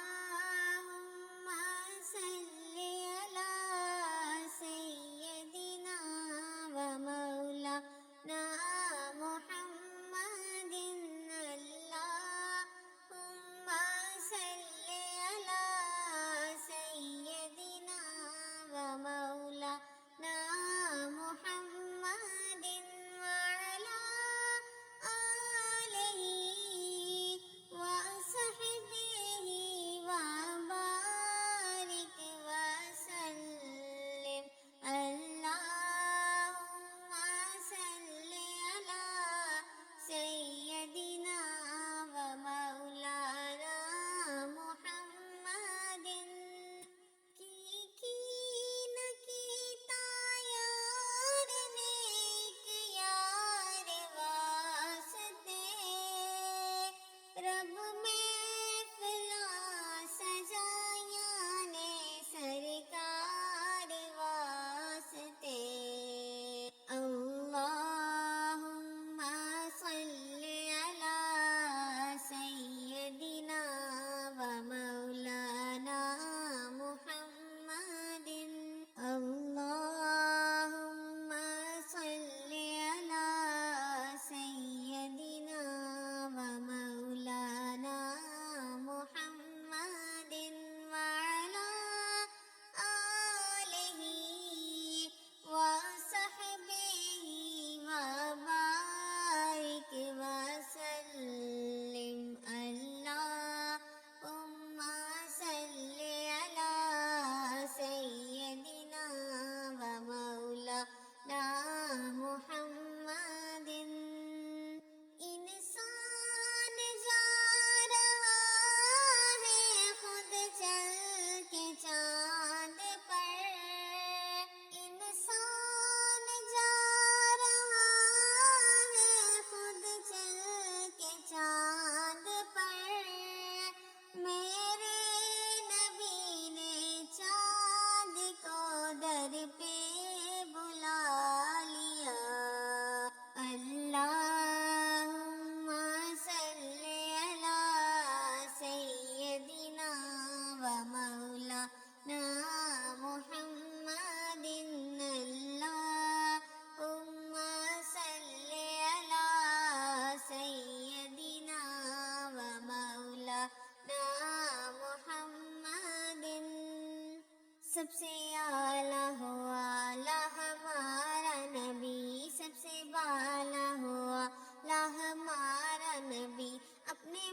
اللهم صل على سيدنا ومولانا محمد. اللهم صل على سيدنا ومولانا محمد وعلى آله وصحبه وبارك وسلم. اللهم صل على سيدنا ومولانا محمد. کین کیتا یار نیک یار واسطے، رب محفلاں سجائیاں نے سرکار واسطے. اللہم صل علی سیدنا ومولانا محمد. اللہم صل علی سیدنا ومولانا محمد وعلى آلہ وصحبہ وبارک وسلم. اللہم صل علی سیدنا ومولانا محمد. انسان جا رہا ہے خود چل کے چاند پر، انسان جا رہا ہے خود چل کے چاند پر. میرے نبی نے چاند کو در پہ بلا لیا. اللہم صل علی سیدنا ومولانا محمد. اللہم صل علی سیدنا ومولانا محمد. سب سے اعلیٰ ہوا ہمارا نبی، سب سے بالا ہوا ہمارا نبی. اپنے